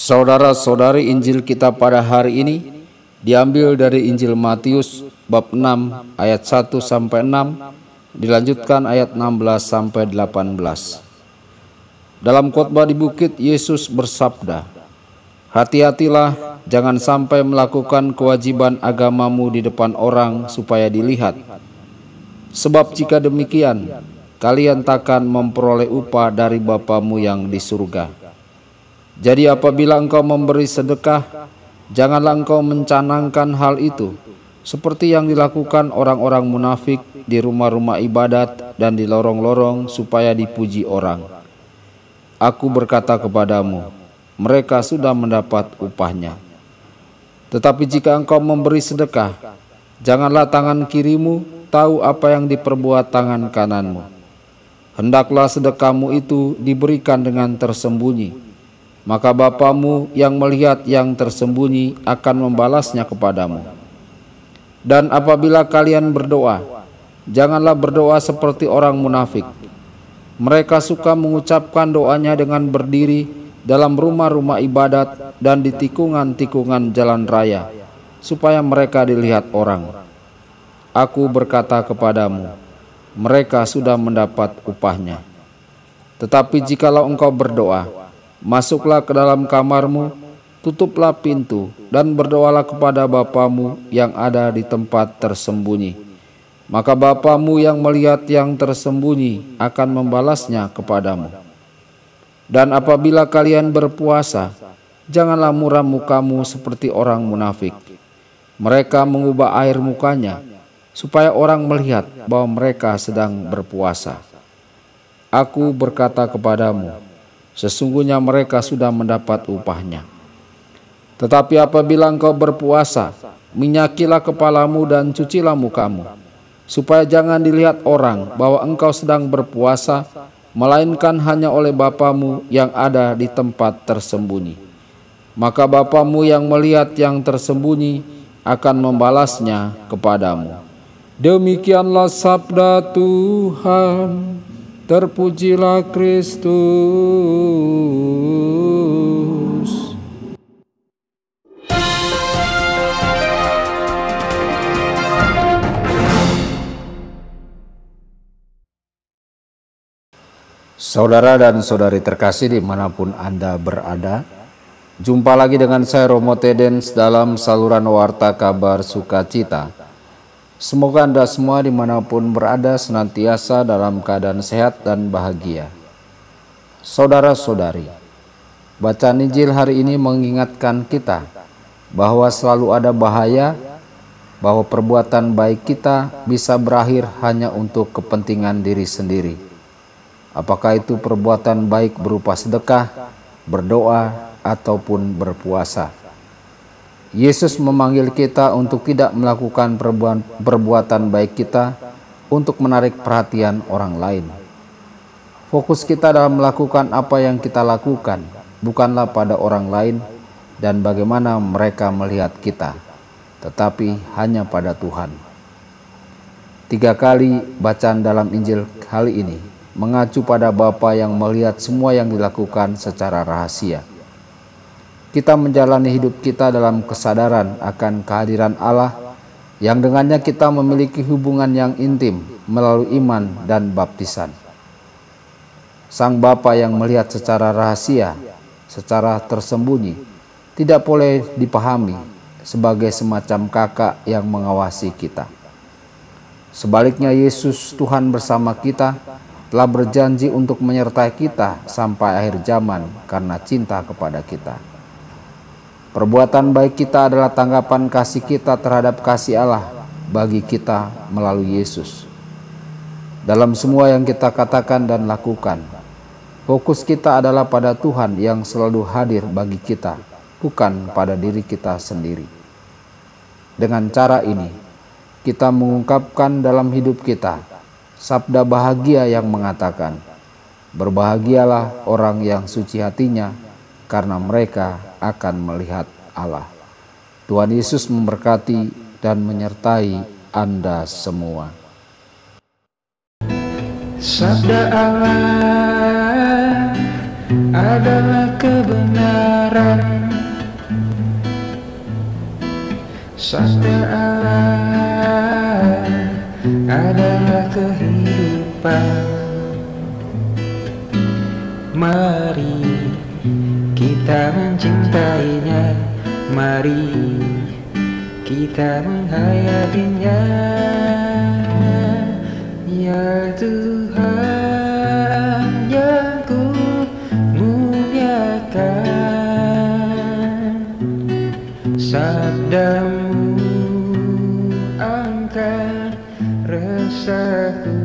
Saudara-saudari, Injil kita pada hari ini diambil dari Injil Matius bab 6 ayat 1 sampai 6, dilanjutkan ayat 16 sampai 18. Dalam khotbah di bukit, Yesus bersabda, "Hati-hatilah, jangan sampai melakukan kewajiban agamamu di depan orang supaya dilihat. Sebab jika demikian, kalian takkan memperoleh upah dari Bapamu yang di surga. Jadi apabila engkau memberi sedekah, janganlah engkau mencanangkan hal itu, seperti yang dilakukan orang-orang munafik di rumah-rumah ibadat dan di lorong-lorong supaya dipuji orang. Aku berkata kepadamu, mereka sudah mendapat upahnya. Tetapi jika engkau memberi sedekah, janganlah tangan kirimu tahu apa yang diperbuat tangan kananmu. Hendaklah sedekahmu itu diberikan dengan tersembunyi. Maka Bapamu yang melihat yang tersembunyi akan membalasnya kepadamu. Dan apabila kalian berdoa, janganlah berdoa seperti orang munafik. Mereka suka mengucapkan doanya dengan berdiri dalam rumah-rumah ibadat dan di tikungan-tikungan jalan raya, supaya mereka dilihat orang. Aku berkata kepadamu, mereka sudah mendapat upahnya. Tetapi jikalau engkau berdoa, masuklah ke dalam kamarmu, tutuplah pintu, dan berdoalah kepada Bapamu yang ada di tempat tersembunyi. Maka Bapamu yang melihat yang tersembunyi akan membalasnya kepadamu. Dan apabila kalian berpuasa, janganlah muram mukamu seperti orang munafik. Mereka mengubah air mukanya, supaya orang melihat bahwa mereka sedang berpuasa. Aku berkata kepadamu, sesungguhnya mereka sudah mendapat upahnya. Tetapi apabila engkau berpuasa, minyakilah kepalamu dan cucilah mukamu, supaya jangan dilihat orang bahwa engkau sedang berpuasa, melainkan hanya oleh Bapamu yang ada di tempat tersembunyi. Maka Bapamu yang melihat yang tersembunyi akan membalasnya kepadamu." Demikianlah sabda Tuhan. Terpujilah Kristus. Saudara dan saudari terkasih dimanapun Anda berada, jumpa lagi dengan saya Romo Tedens dalam saluran Warta Kabar Sukacita. Semoga Anda semua dimanapun berada senantiasa dalam keadaan sehat dan bahagia. Saudara-saudari, bacaan Injil hari ini mengingatkan kita bahwa selalu ada bahaya, bahwa perbuatan baik kita bisa berakhir hanya untuk kepentingan diri sendiri. Apakah itu perbuatan baik berupa sedekah, berdoa, ataupun berpuasa. Yesus memanggil kita untuk tidak melakukan perbuatan baik kita untuk menarik perhatian orang lain. Fokus kita dalam melakukan apa yang kita lakukan bukanlah pada orang lain dan bagaimana mereka melihat kita, tetapi hanya pada Tuhan. 3 kali bacaan dalam Injil kali ini mengacu pada Bapa yang melihat semua yang dilakukan secara rahasia. Kita menjalani hidup kita dalam kesadaran akan kehadiran Allah yang dengannya kita memiliki hubungan yang intim melalui iman dan baptisan. Sang Bapa yang melihat secara rahasia, secara tersembunyi, tidak boleh dipahami sebagai semacam kakak yang mengawasi kita. Sebaliknya, Yesus Tuhan bersama kita telah berjanji untuk menyertai kita sampai akhir zaman karena cinta kepada kita. Perbuatan baik kita adalah tanggapan kasih kita terhadap kasih Allah bagi kita melalui Yesus. Dalam semua yang kita katakan dan lakukan, fokus kita adalah pada Tuhan yang selalu hadir bagi kita, bukan pada diri kita sendiri. Dengan cara ini, kita mengungkapkan dalam hidup kita sabda bahagia yang mengatakan, "Berbahagialah orang yang suci hatinya, karena mereka akan melihat Allah." Tuhan Yesus memberkati dan menyertai Anda semua. Sabda Allah adalah kebenaran. Sabda Allah adalah kehidupan. Mari kita mencintainya, mari kita menghayatinya. Ya Tuhan yang ku muliakan, sabdamu angkat resahku.